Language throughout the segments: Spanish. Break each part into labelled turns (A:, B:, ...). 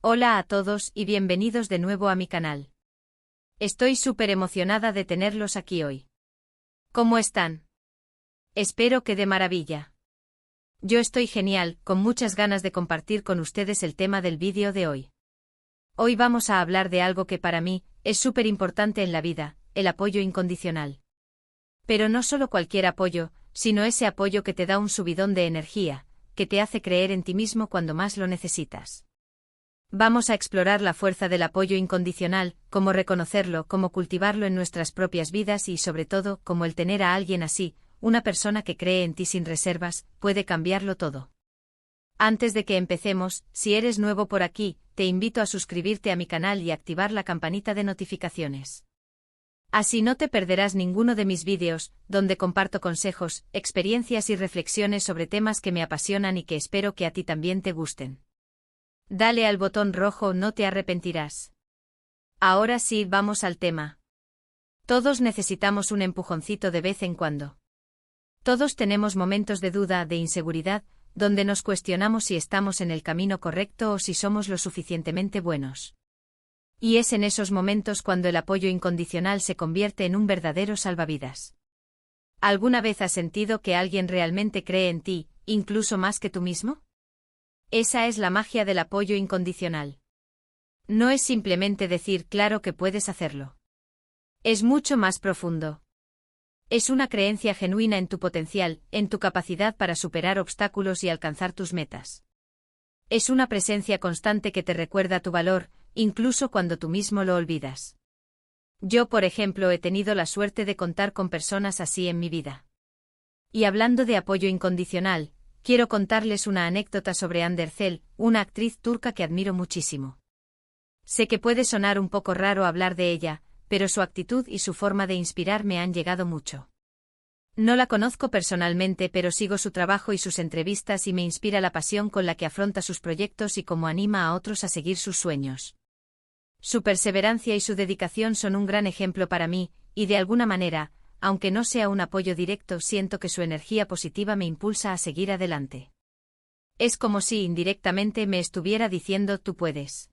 A: Hola a todos y bienvenidos de nuevo a mi canal. Estoy súper emocionada de tenerlos aquí hoy. ¿Cómo están? Espero que de maravilla. Yo estoy genial, con muchas ganas de compartir con ustedes el tema del vídeo de hoy. Hoy vamos a hablar de algo que para mí es súper importante en la vida, el apoyo incondicional. Pero no solo cualquier apoyo, sino ese apoyo que te da un subidón de energía, que te hace creer en ti mismo cuando más lo necesitas. Vamos a explorar la fuerza del apoyo incondicional, cómo reconocerlo, cómo cultivarlo en nuestras propias vidas y sobre todo, cómo el tener a alguien así, una persona que cree en ti sin reservas, puede cambiarlo todo. Antes de que empecemos, si eres nuevo por aquí, te invito a suscribirte a mi canal y activar la campanita de notificaciones. Así no te perderás ninguno de mis vídeos, donde comparto consejos, experiencias y reflexiones sobre temas que me apasionan y que espero que a ti también te gusten. Dale al botón rojo, no te arrepentirás. Ahora sí, vamos al tema. Todos necesitamos un empujoncito de vez en cuando. Todos tenemos momentos de duda, de inseguridad, donde nos cuestionamos si estamos en el camino correcto o si somos lo suficientemente buenos. Y es en esos momentos cuando el apoyo incondicional se convierte en un verdadero salvavidas. ¿Alguna vez has sentido que alguien realmente cree en ti, incluso más que tú mismo? Esa es la magia del apoyo incondicional. No es simplemente decir claro que puedes hacerlo. Es mucho más profundo. Es una creencia genuina en tu potencial, en tu capacidad para superar obstáculos y alcanzar tus metas. Es una presencia constante que te recuerda tu valor, incluso cuando tú mismo lo olvidas. Yo, por ejemplo, he tenido la suerte de contar con personas así en mi vida. Y hablando de apoyo incondicional, quiero contarles una anécdota sobre Hande Erçel, una actriz turca que admiro muchísimo. Sé que puede sonar un poco raro hablar de ella, pero su actitud y su forma de inspirar me han llegado mucho. No la conozco personalmente, pero sigo su trabajo y sus entrevistas y me inspira la pasión con la que afronta sus proyectos y cómo anima a otros a seguir sus sueños. Su perseverancia y su dedicación son un gran ejemplo para mí, y de alguna manera, aunque no sea un apoyo directo, siento que su energía positiva me impulsa a seguir adelante. Es como si indirectamente me estuviera diciendo tú puedes.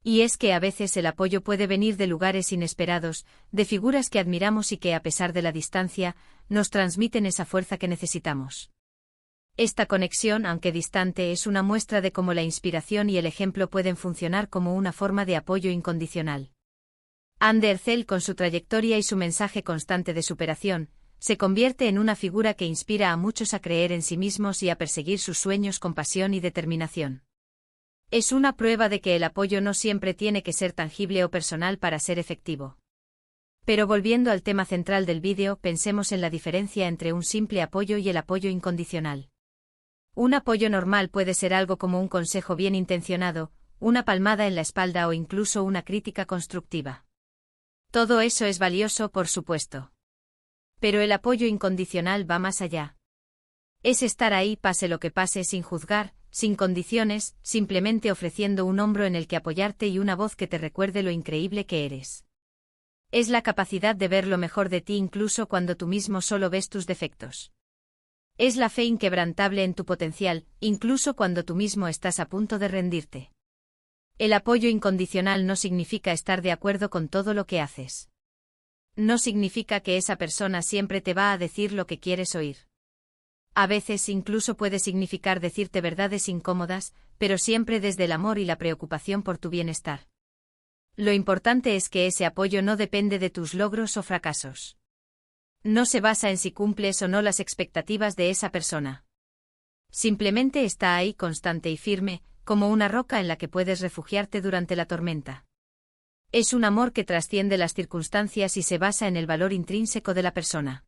A: Y es que a veces el apoyo puede venir de lugares inesperados, de figuras que admiramos y que a pesar de la distancia, nos transmiten esa fuerza que necesitamos. Esta conexión, aunque distante, es una muestra de cómo la inspiración y el ejemplo pueden funcionar como una forma de apoyo incondicional. Hande Erçel, con su trayectoria y su mensaje constante de superación, se convierte en una figura que inspira a muchos a creer en sí mismos y a perseguir sus sueños con pasión y determinación. Es una prueba de que el apoyo no siempre tiene que ser tangible o personal para ser efectivo. Pero volviendo al tema central del vídeo, pensemos en la diferencia entre un simple apoyo y el apoyo incondicional. Un apoyo normal puede ser algo como un consejo bien intencionado, una palmada en la espalda o incluso una crítica constructiva. Todo eso es valioso, por supuesto. Pero el apoyo incondicional va más allá. Es estar ahí pase lo que pase sin juzgar, sin condiciones, simplemente ofreciendo un hombro en el que apoyarte y una voz que te recuerde lo increíble que eres. Es la capacidad de ver lo mejor de ti incluso cuando tú mismo solo ves tus defectos. Es la fe inquebrantable en tu potencial, incluso cuando tú mismo estás a punto de rendirte. El apoyo incondicional no significa estar de acuerdo con todo lo que haces. No significa que esa persona siempre te va a decir lo que quieres oír. A veces incluso puede significar decirte verdades incómodas, pero siempre desde el amor y la preocupación por tu bienestar. Lo importante es que ese apoyo no depende de tus logros o fracasos. No se basa en si cumples o no las expectativas de esa persona. Simplemente está ahí constante y firme, como una roca en la que puedes refugiarte durante la tormenta. Es un amor que trasciende las circunstancias y se basa en el valor intrínseco de la persona.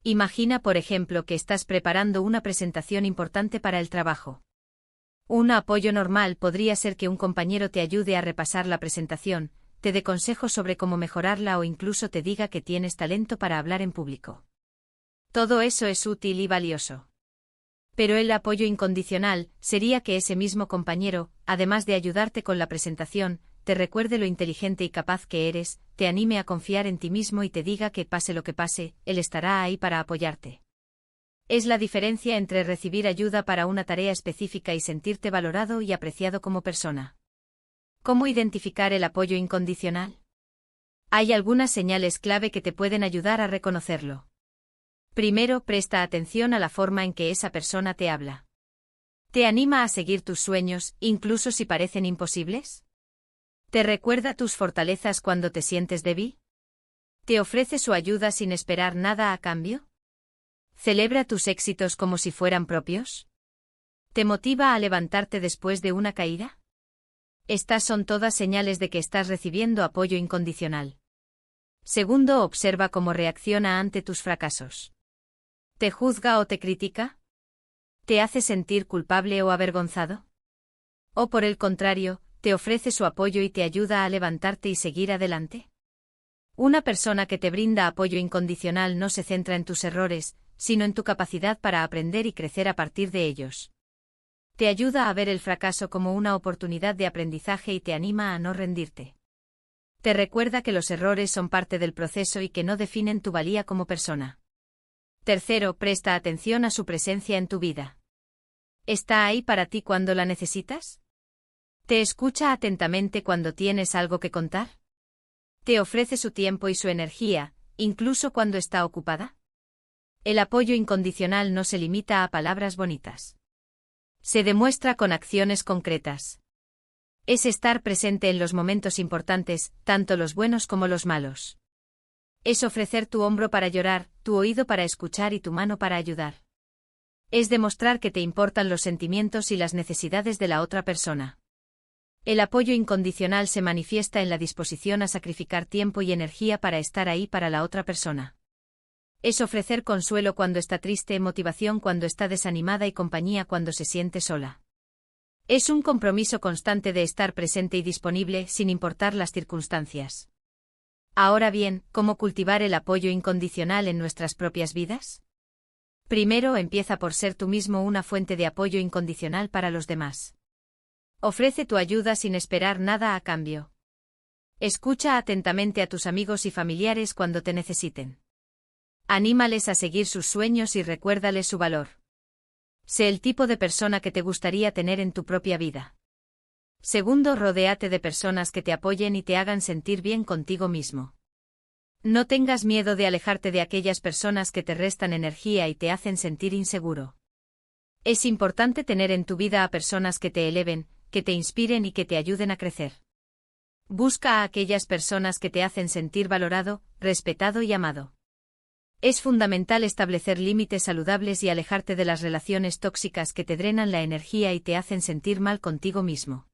A: Imagina, por ejemplo, que estás preparando una presentación importante para el trabajo. Un apoyo normal podría ser que un compañero te ayude a repasar la presentación, te dé consejos sobre cómo mejorarla o incluso te diga que tienes talento para hablar en público. Todo eso es útil y valioso. Pero el apoyo incondicional sería que ese mismo compañero, además de ayudarte con la presentación, te recuerde lo inteligente y capaz que eres, te anime a confiar en ti mismo y te diga que pase lo que pase, él estará ahí para apoyarte. Es la diferencia entre recibir ayuda para una tarea específica y sentirte valorado y apreciado como persona. ¿Cómo identificar el apoyo incondicional? Hay algunas señales clave que te pueden ayudar a reconocerlo. Primero, presta atención a la forma en que esa persona te habla. ¿Te anima a seguir tus sueños, incluso si parecen imposibles? ¿Te recuerda tus fortalezas cuando te sientes débil? ¿Te ofrece su ayuda sin esperar nada a cambio? ¿Celebra tus éxitos como si fueran propios? ¿Te motiva a levantarte después de una caída? Estas son todas señales de que estás recibiendo apoyo incondicional. Segundo, observa cómo reacciona ante tus fracasos. ¿Te juzga o te critica? ¿Te hace sentir culpable o avergonzado? ¿O por el contrario, te ofrece su apoyo y te ayuda a levantarte y seguir adelante? Una persona que te brinda apoyo incondicional no se centra en tus errores, sino en tu capacidad para aprender y crecer a partir de ellos. Te ayuda a ver el fracaso como una oportunidad de aprendizaje y te anima a no rendirte. Te recuerda que los errores son parte del proceso y que no definen tu valía como persona. Tercero, presta atención a su presencia en tu vida. ¿Está ahí para ti cuando la necesitas? ¿Te escucha atentamente cuando tienes algo que contar? ¿Te ofrece su tiempo y su energía, incluso cuando está ocupada? El apoyo incondicional no se limita a palabras bonitas. Se demuestra con acciones concretas. Es estar presente en los momentos importantes, tanto los buenos como los malos. Es ofrecer tu hombro para llorar, tu oído para escuchar y tu mano para ayudar. Es demostrar que te importan los sentimientos y las necesidades de la otra persona. El apoyo incondicional se manifiesta en la disposición a sacrificar tiempo y energía para estar ahí para la otra persona. Es ofrecer consuelo cuando está triste, motivación cuando está desanimada y compañía cuando se siente sola. Es un compromiso constante de estar presente y disponible sin importar las circunstancias. Ahora bien, ¿cómo cultivar el apoyo incondicional en nuestras propias vidas? Primero, empieza por ser tú mismo una fuente de apoyo incondicional para los demás. Ofrece tu ayuda sin esperar nada a cambio. Escucha atentamente a tus amigos y familiares cuando te necesiten. Anímales a seguir sus sueños y recuérdales su valor. Sé el tipo de persona que te gustaría tener en tu propia vida. Segundo, rodéate de personas que te apoyen y te hagan sentir bien contigo mismo. No tengas miedo de alejarte de aquellas personas que te restan energía y te hacen sentir inseguro. Es importante tener en tu vida a personas que te eleven, que te inspiren y que te ayuden a crecer. Busca a aquellas personas que te hacen sentir valorado, respetado y amado. Es fundamental establecer límites saludables y alejarte de las relaciones tóxicas que te drenan la energía y te hacen sentir mal contigo mismo.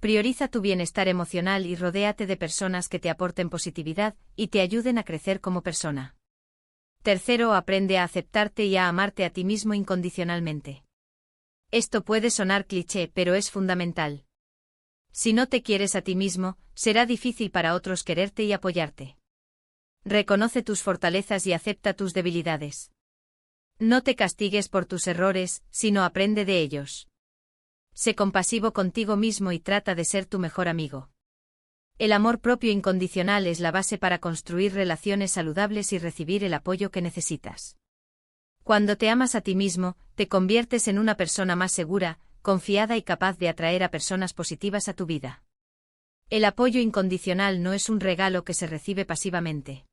A: Prioriza tu bienestar emocional y rodéate de personas que te aporten positividad y te ayuden a crecer como persona. Tercero, aprende a aceptarte y a amarte a ti mismo incondicionalmente. Esto puede sonar cliché, pero es fundamental. Si no te quieres a ti mismo, será difícil para otros quererte y apoyarte. Reconoce tus fortalezas y acepta tus debilidades. No te castigues por tus errores, sino aprende de ellos. Sé compasivo contigo mismo y trata de ser tu mejor amigo. El amor propio incondicional es la base para construir relaciones saludables y recibir el apoyo que necesitas. Cuando te amas a ti mismo, te conviertes en una persona más segura, confiada y capaz de atraer a personas positivas a tu vida. El apoyo incondicional no es un regalo que se recibe pasivamente.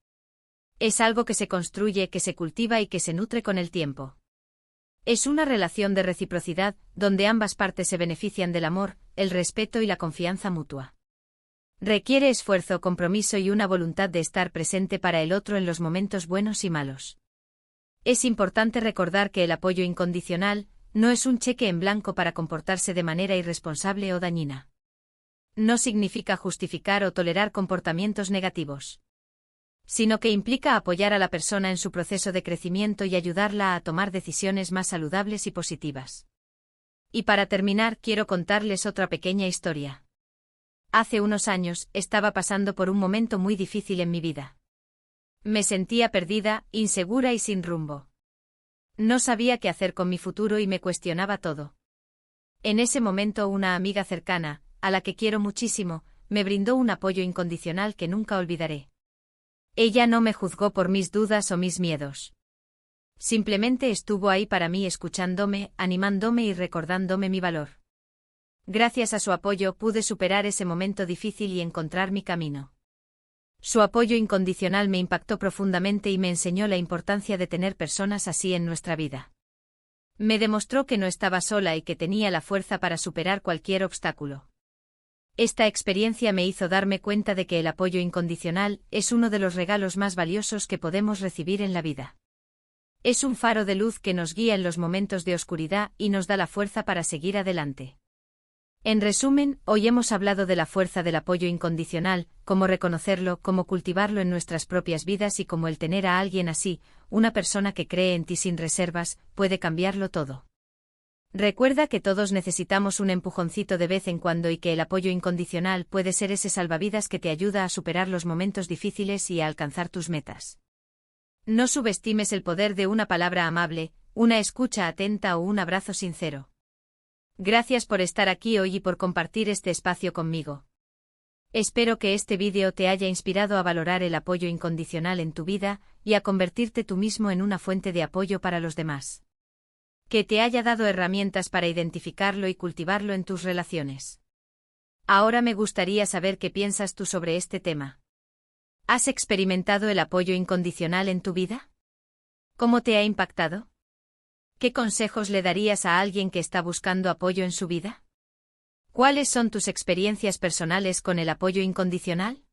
A: Es algo que se construye, que se cultiva y que se nutre con el tiempo. Es una relación de reciprocidad, donde ambas partes se benefician del amor, el respeto y la confianza mutua. Requiere esfuerzo, compromiso y una voluntad de estar presente para el otro en los momentos buenos y malos. Es importante recordar que el apoyo incondicional no es un cheque en blanco para comportarse de manera irresponsable o dañina. No significa justificar o tolerar comportamientos negativos, sino que implica apoyar a la persona en su proceso de crecimiento y ayudarla a tomar decisiones más saludables y positivas. Y para terminar, quiero contarles otra pequeña historia. Hace unos años, estaba pasando por un momento muy difícil en mi vida. Me sentía perdida, insegura y sin rumbo. No sabía qué hacer con mi futuro y me cuestionaba todo. En ese momento una amiga cercana, a la que quiero muchísimo, me brindó un apoyo incondicional que nunca olvidaré. Ella no me juzgó por mis dudas o mis miedos. Simplemente estuvo ahí para mí escuchándome, animándome y recordándome mi valor. Gracias a su apoyo pude superar ese momento difícil y encontrar mi camino. Su apoyo incondicional me impactó profundamente y me enseñó la importancia de tener personas así en nuestra vida. Me demostró que no estaba sola y que tenía la fuerza para superar cualquier obstáculo. Esta experiencia me hizo darme cuenta de que el apoyo incondicional es uno de los regalos más valiosos que podemos recibir en la vida. Es un faro de luz que nos guía en los momentos de oscuridad y nos da la fuerza para seguir adelante. En resumen, hoy hemos hablado de la fuerza del apoyo incondicional, cómo reconocerlo, cómo cultivarlo en nuestras propias vidas y cómo el tener a alguien así, una persona que cree en ti sin reservas, puede cambiarlo todo. Recuerda que todos necesitamos un empujoncito de vez en cuando y que el apoyo incondicional puede ser ese salvavidas que te ayuda a superar los momentos difíciles y a alcanzar tus metas. No subestimes el poder de una palabra amable, una escucha atenta o un abrazo sincero. Gracias por estar aquí hoy y por compartir este espacio conmigo. Espero que este vídeo te haya inspirado a valorar el apoyo incondicional en tu vida y a convertirte tú mismo en una fuente de apoyo para los demás. Que te haya dado herramientas para identificarlo y cultivarlo en tus relaciones. Ahora me gustaría saber qué piensas tú sobre este tema. ¿Has experimentado el apoyo incondicional en tu vida? ¿Cómo te ha impactado? ¿Qué consejos le darías a alguien que está buscando apoyo en su vida? ¿Cuáles son tus experiencias personales con el apoyo incondicional?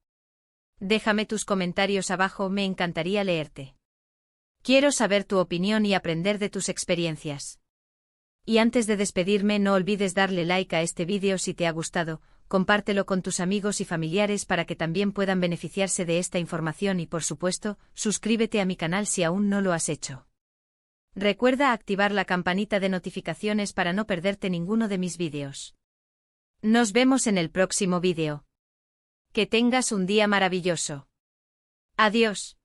A: Déjame tus comentarios abajo, me encantaría leerte. Quiero saber tu opinión y aprender de tus experiencias. Y antes de despedirme, no olvides darle like a este vídeo si te ha gustado, compártelo con tus amigos y familiares para que también puedan beneficiarse de esta información y por supuesto, suscríbete a mi canal si aún no lo has hecho. Recuerda activar la campanita de notificaciones para no perderte ninguno de mis vídeos. Nos vemos en el próximo vídeo. Que tengas un día maravilloso. Adiós.